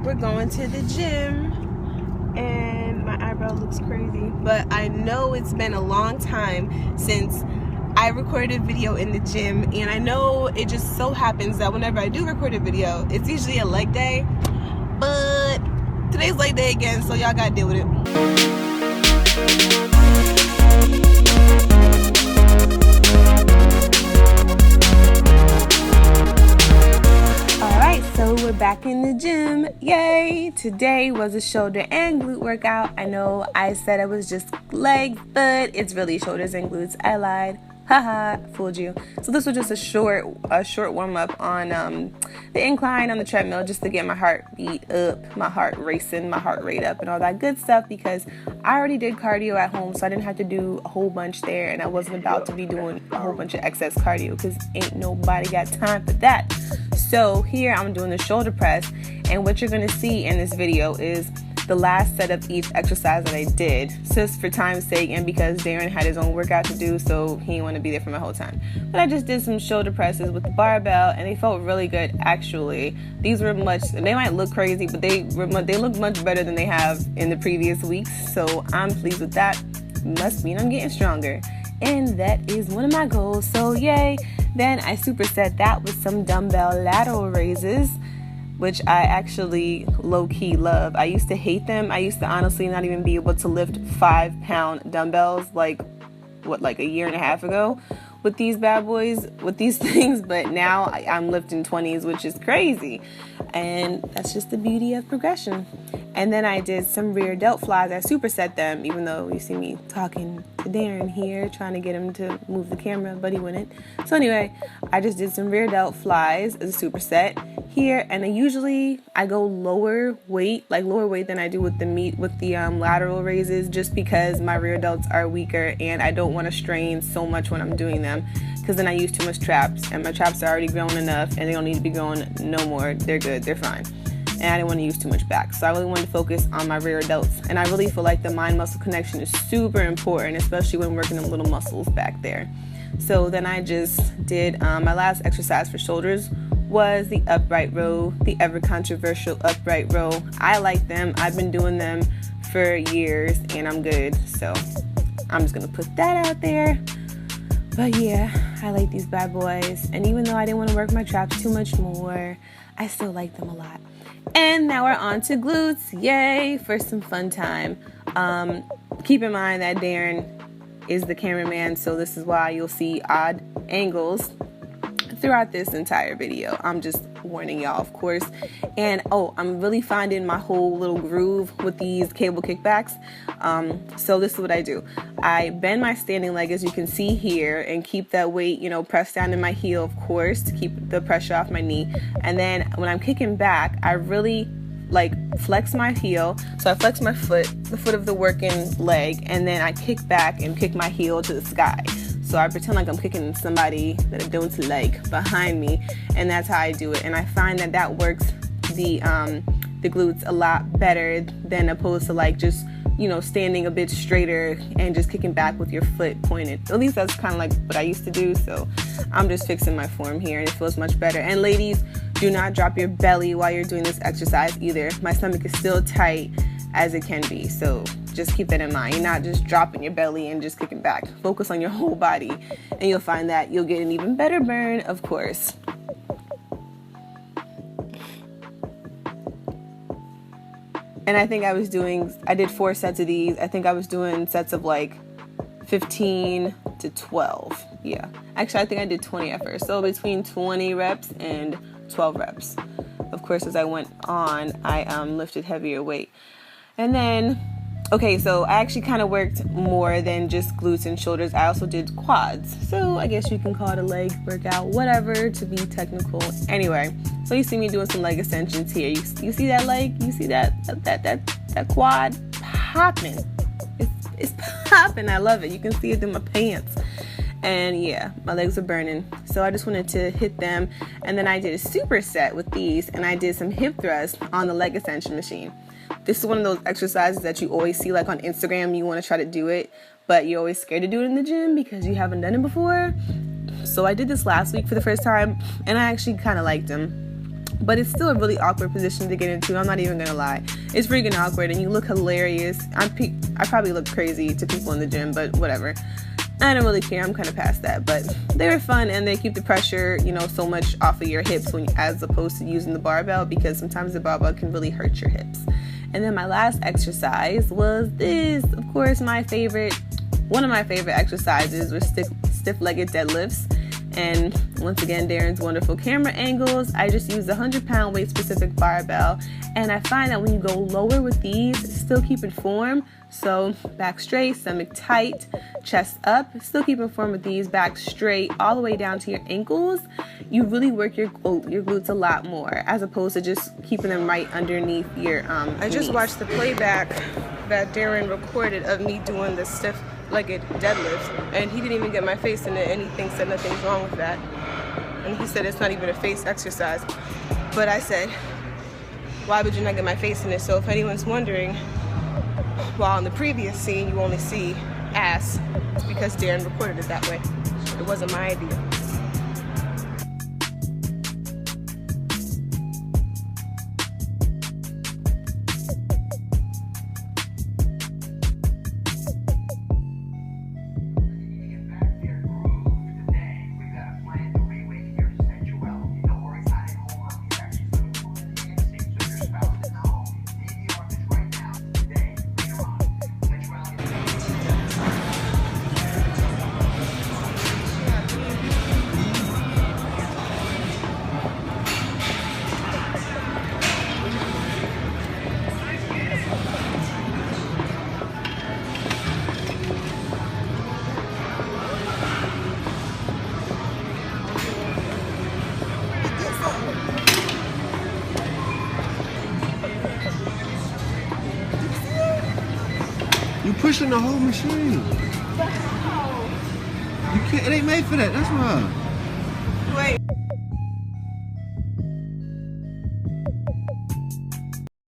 we're going to the gym, and my eyebrow looks crazy, but I know it's been a long time since I recorded a video in the gym, and I know it just so happens that whenever I do record a video, it's usually a leg day, but today's leg day again, so y'all gotta deal with it. So we're back in the gym, yay! Today was a shoulder and glute workout. I know I said it was just legs, but it's really shoulders and glutes. I lied, haha, fooled you. So this was just a short warm up on the incline on the treadmill, just to get my heart beat up, my heart racing, my heart rate up, and all that good stuff, because I already did cardio at home, so I didn't have to do a whole bunch there, and I wasn't about to be doing a whole bunch of excess cardio, because ain't nobody got time for that. So here I'm doing the shoulder press, and what you're going to see in this video is the last set of each exercise that I did, just for time's sake and because Darren had his own workout to do, so he didn't want to be there for my whole time. But I just did some shoulder presses with the barbell, and they felt really good actually. These were they might look crazy, but they look much better than they have in the previous weeks, so I'm pleased with that. Must mean I'm getting stronger, and that is one of my goals, so yay. Then I superset that with some dumbbell lateral raises, which I actually low-key love. I used to hate them. I used to honestly not even be able to lift 5-pound dumbbells like a year and a half ago with these bad boys, with these things, but now I'm lifting 20s, which is crazy. And that's just the beauty of progression. And then I did some rear delt flies. I superset them, even though you see me talking to Darren here, trying to get him to move the camera, but he wouldn't. So anyway, I just did some rear delt flies as a superset here, and I go lower weight than I do with the lateral raises, just because my rear delts are weaker and I don't want to strain so much when I'm doing them, because then I use too much traps, and my traps are already grown enough and they don't need to be growing no more. They're good, they're fine. And I didn't want to use too much back, so I really wanted to focus on my rear delts. And I really feel like the mind-muscle connection is super important, especially when working them little muscles back there. So then I just did my last exercise for shoulders was the upright row, the ever controversial upright row. I like them. I've been doing them for years and I'm good, so I'm just gonna put that out there. But yeah, I like these bad boys, and even though I didn't want to work my traps too much more, I still like them a lot. And now we're on to glutes, yay, for some fun time. Keep in mind that Darren is the cameraman, so this is why you'll see odd angles throughout this entire video. I'm just warning y'all, of course. And I'm really finding my whole little groove with these cable kickbacks. So this is what I do. I bend my standing leg, as you can see here, and keep that weight, pressed down in my heel, of course, to keep the pressure off my knee. And then when I'm kicking back, I really flex my heel. So I flex my foot, the foot of the working leg, and then I kick back and kick my heel to the sky. So I pretend like I'm kicking somebody that I don't like behind me, and that's how I do it. And I find that works the glutes a lot better than opposed to just standing a bit straighter and just kicking back with your foot pointed. At least that's kind of like what I used to do. So I'm just fixing my form here, and it feels much better. And ladies, do not drop your belly while you're doing this exercise either. My stomach is still tight as it can be, so just keep that in mind. You're not just dropping your belly and just kicking back. Focus on your whole body, and you'll find that you'll get an even better burn, of course. And I think I did 4 sets of these. I think I was doing sets of 15 to 12. Yeah. Actually, I think I did 20 at first. So between 20 reps and 12 reps. Of course, as I went on, I lifted heavier weight. And then, so I actually kind of worked more than just glutes and shoulders. I also did quads. So I guess you can call it a leg workout, whatever, to be technical. Anyway, so you see me doing some leg extensions here. You see that leg? You see that quad popping? It's popping. I love it. You can see it through my pants. And yeah, my legs are burning. So I just wanted to hit them. And then I did a superset with these, and I did some hip thrusts on the leg extension machine. This is one of those exercises that you always see on Instagram. You want to try to do it, but you're always scared to do it in the gym because you haven't done it before. So I did this last week for the first time, and I actually kind of liked them. but it's still a really awkward position to get into. I'm not even gonna lie. It's freaking awkward, and you look hilarious. I probably look crazy to people in the gym, but whatever. I don't really care. I'm kind of past that, but they were fun, and they keep the pressure, you know, so much off of your hips as opposed to using the barbell, because sometimes the barbell can really hurt your hips. And then my last exercise was this. Of course, one of my favorite exercises was stiff-legged deadlifts. And once again, Darren's wonderful camera angles. I just use the 100-pound weight-specific barbell. And I find that when you go lower with these, still keep in form. So back straight, stomach tight, chest up. Still keep in form with these, back straight, all the way down to your ankles. You really work your glutes a lot more, as opposed to just keeping them right underneath your I just watched the playback that Darren recorded of me doing the stiff-legged deadlifts, and he didn't even get my face in it, and he thinks that nothing's wrong with that. And he said it's not even a face exercise. But I said, why would you not get my face in it? So if anyone's wondering, while in the previous scene you only see ass, it's because Darren recorded it that way. It wasn't my idea. You pushing the whole machine. You can't. It ain't made for that. That's why.